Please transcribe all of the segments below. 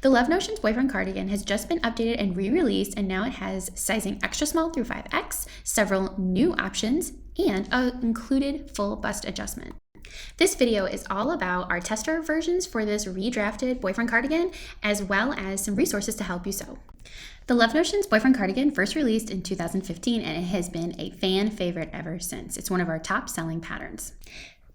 The Love Notions Boyfriend Cardigan has just been updated and re-released, and now it has sizing extra small through 5X, several new options, and an included full bust adjustment. This video is all about our tester versions for this redrafted Boyfriend Cardigan, as well as some resources to help you sew. The Love Notions Boyfriend Cardigan first released in 2015, and it has been a fan favorite ever since. It's one of our top selling patterns.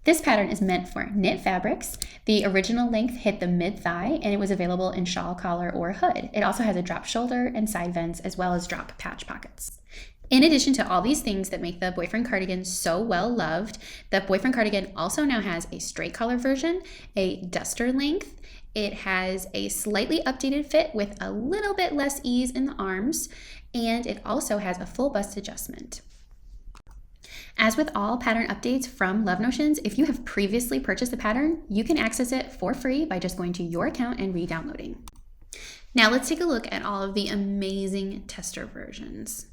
This pattern is meant for knit fabrics. The original length hit the mid-thigh, and it was available in shawl collar or hood. It also has a drop shoulder and side vents, as well as drop patch pockets. In addition to all these things that make the Boyfriend Cardigan so well loved, the Boyfriend Cardigan also now has a straight collar version, a duster length. It has a slightly updated fit with a little bit less ease in the arms, and it also has a full bust adjustment. As with all pattern updates from Love Notions, if you have previously purchased the pattern, you can access it for free by just going to your account and re-downloading. Now let's take a look at all of the amazing tester versions.